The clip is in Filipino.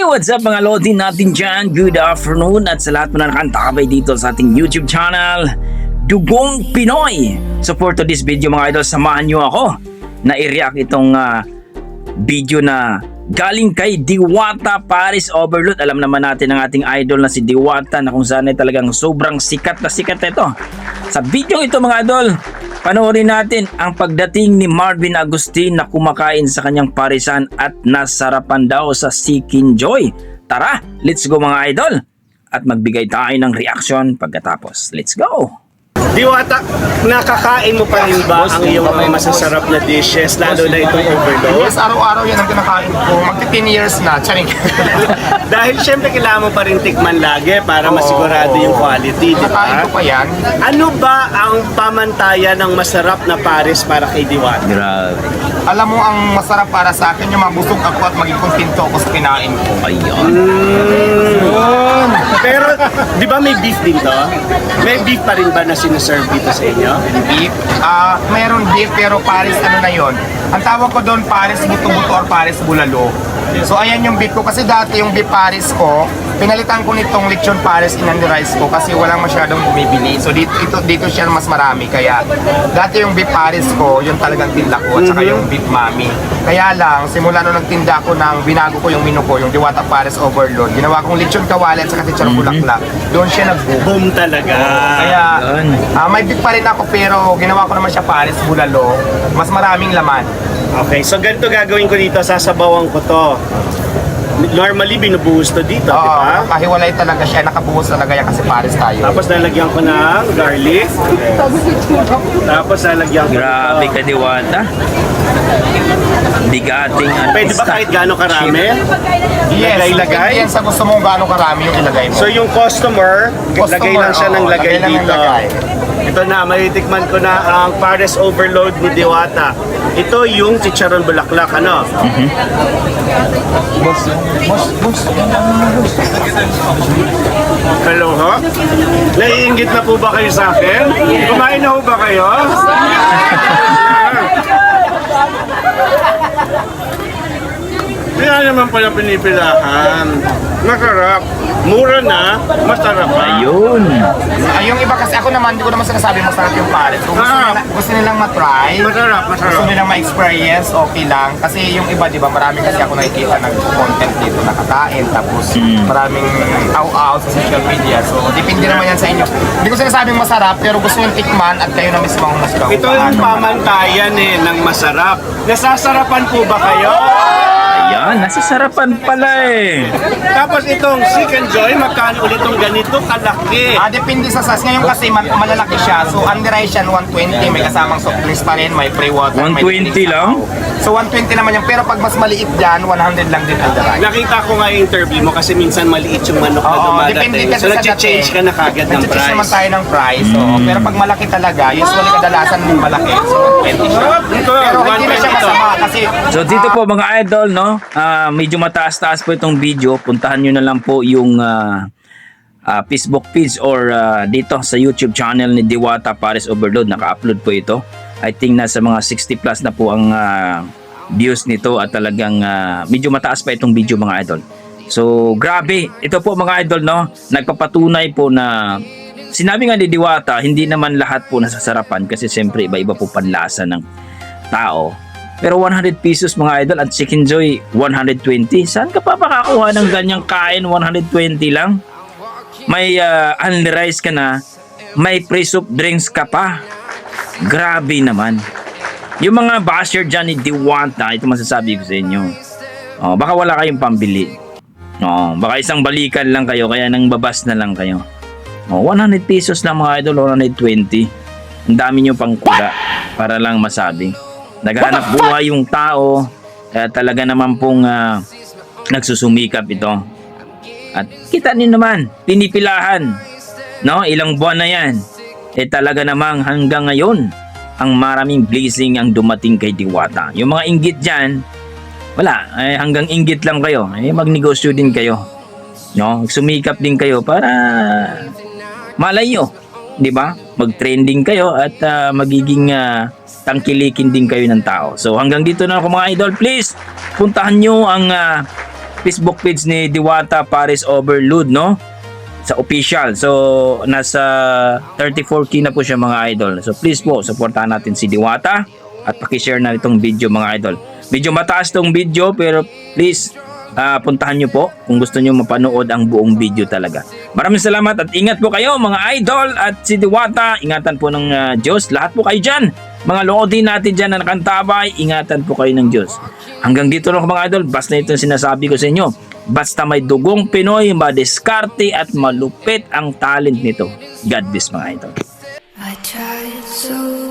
Hey, what's up mga lodi natin dyan? Good afternoon at sa lahat mo na nakantakabay dito sa ating YouTube channel, Dugong Pinoy. So for today's video mga idol, samahan nyo ako na i-react itong video na galing kay Diwata Paris Overload. Alam naman natin ang ating idol na si Diwata na kung saan ay talagang sobrang sikat na sikat ito. Sa video ito mga idol, panoorin natin ang pagdating ni Marvin Agustin na kumakain sa kanyang parisan at nasarapan daw sa Seeking Joy. Tara, let's go mga idol at magbigay tayo ng reaction pagkatapos. Let's go! Diwata, nakakain mo pa rin ba ang iyong mga masasarap na dishes, lalo na itong overload? Yes, araw-araw yan ang kinakain ko. Magti 10 years na. Charing. Dahil syempre kailangan mo pa rin tikman lagi para masigurado yung quality, di Kinakain ba? ko pa yan. Ano ba ang pamantayan ng masarap na Paris para kay Diwata? Grabe. Alam mo, ang masarap para sa akin, yung mabusog ako at maging kontento ako sa kinain ko. Ayun. Pero, di ba may beef dito? May beef pa rin ba na sinaserve dito sa inyo? Beef. Mayroon beef pero Paris ano na yon. Ang tawag ko doon Paris buto-buto or Paris bulalo. So ayan yung beef ko kasi dati yung beef Paris ko, pinalitan ko nitong lechon Paris inandi rice ko kasi walang masyadong bumibili. So dito siya mas marami kaya dati yung beef Paris ko, yung talagang tinda ko at saka yung beef mami. Kaya lang simula nung nagtinda ko ng binago ko yung menu ko, yung Diwata Paris Overload, ginawa kong lechon kawali at saka chicharon bulaklak. Doon siya nag-boom. Boom talaga. Kaya may beef pa rin ako pero ginawa ko naman siya Paris bulalo. Mas maraming laman. Okay, so ganito gagawin ko dito, sasabawan ko to. Normally, binubuhos to dito, di ba? Kahiwalay talaga siya, nakabuhos talaga yan kasi Paris tayo. Tapos lalagyan ko ng garlic. Tapos lalagyan ko Grabe ka Diwata. Bigating artista. Pwede ba kahit gaano karami? Yes, Lagay-lagay? yan sa gusto mo gaano karami yung ilagay mo. So yung customer, lagay lang siya ng lagay lagay lang ng dito. lagay. Ito na, matitikman ko na ang Paris Overload ni Diwata. Ito yung chicharon bulaklak, ano? Boss. Hello, ho? Naiingit na po ba kayo sa akin? Kumain na ho ba kayo? Kaya naman pala pinipilahan. Masarap. Mura na, masarap pa. Ayun. Yung iba kasi ako naman, hindi ko naman sinasabi masarap yung Paris. Kung gusto nilang matry, Masarap, gusto masarap. nilang ma-experience, okay lang. Kasi yung iba, di ba, marami kasi ako nakikita nag-content dito, nakakain, tapos maraming aw-aw sa social media. So, depende naman yan sa inyo. Hindi ko sinasabing masarap, pero gusto yung tikman at kayo na mismo ang mas Ito yung pamantayan ng masarap. Nasasarapan po ba kayo? Ayan, nasasarapan pala eh. Tapos itong Seeking Joy, magkano ulit itong ganito kalaki? Depende sa size. Ngayon kasi malalaki siya. So, under rice yan, 120. May kasamang soft drinks pa rin, may free water. may 120 drinks lang? ako. So, 120 naman yan. Pero pag mas maliit dyan, 100 lang din under rice. Nakita ko nga yung interview mo kasi minsan maliit yung manok na Oo, depende dumadating. kasi So sa nag-change dating. ka na kagad ng Nag-change naman price. tayo ng price. Pero pag malaki talaga, usually kadalasan malaki. So, 120 siya. Ito, Pero hindi na siya 120 to. masama kasi So dito po mga idol, no, medyo mataas-taas po itong video. Puntahan nyo na lang po yung Facebook page or dito sa YouTube channel ni Diwata Paris Overload. Naka-upload po ito. I think nasa mga 60 plus na po ang views nito at talagang medyo mataas pa itong video mga idol. So grabe, ito po mga idol, no, nagpapatunay po na sinabi nga ni Diwata, hindi naman lahat po nasasarapan kasi siyempre iba-iba po panlasa ng tao. Pero 100 pesos mga idol at Seeking Joy 120. Saan ka pa makakuha ng ganyang kain 120 lang? May only rice ka na, may free soft drinks ka pa. Grabe naman. Yung mga basher dyan ni Diwata, ito masasabi ko sa inyo. Baka wala kayong pambili. Baka isang balikan lang kayo, kaya nang babas na lang kayo. 100 pesos lang mga idol, 120. Ang dami nyo pang kuda para lang masabi. Naghahanap buhay yung tao, kaya talaga naman pong nagsusumikap ito. At kita niyo naman, pinipilahan, no? Ilang buwan na yan. Talaga namang hanggang ngayon, ang maraming blessing ang dumating kay Diwata. Yung mga inggit dyan, wala, hanggang inggit lang kayo. Magnegosyo din kayo. No? Sumikap din kayo para malay nyo, di ba? Mag-trending kayo at magiging tangkilikin din kayo ng tao. So hanggang dito na ako mga idol. Please, puntahan nyo ang Facebook page ni Diwata Paris Overload, no? Sa official. So, nasa 34K na po siya mga idol. So, please po, supportahan natin si Diwata at pakishare na itong video mga idol. Medyo mataas tong video pero please, puntahan nyo po kung gusto nyo mapanood ang buong video talaga. Maraming salamat at ingat po kayo mga idol at si Diwata, ingatan po ng Diyos. Lahat po kayo dyan. Mga loodin natin dyan na nakantabay, ingatan po kayo ng Diyos. Hanggang dito lang mga idol, basta ito sinasabi ko sa inyo. Basta may dugong Pinoy, madiskarte at malupit ang talent nito. God bless mga idol. I tried so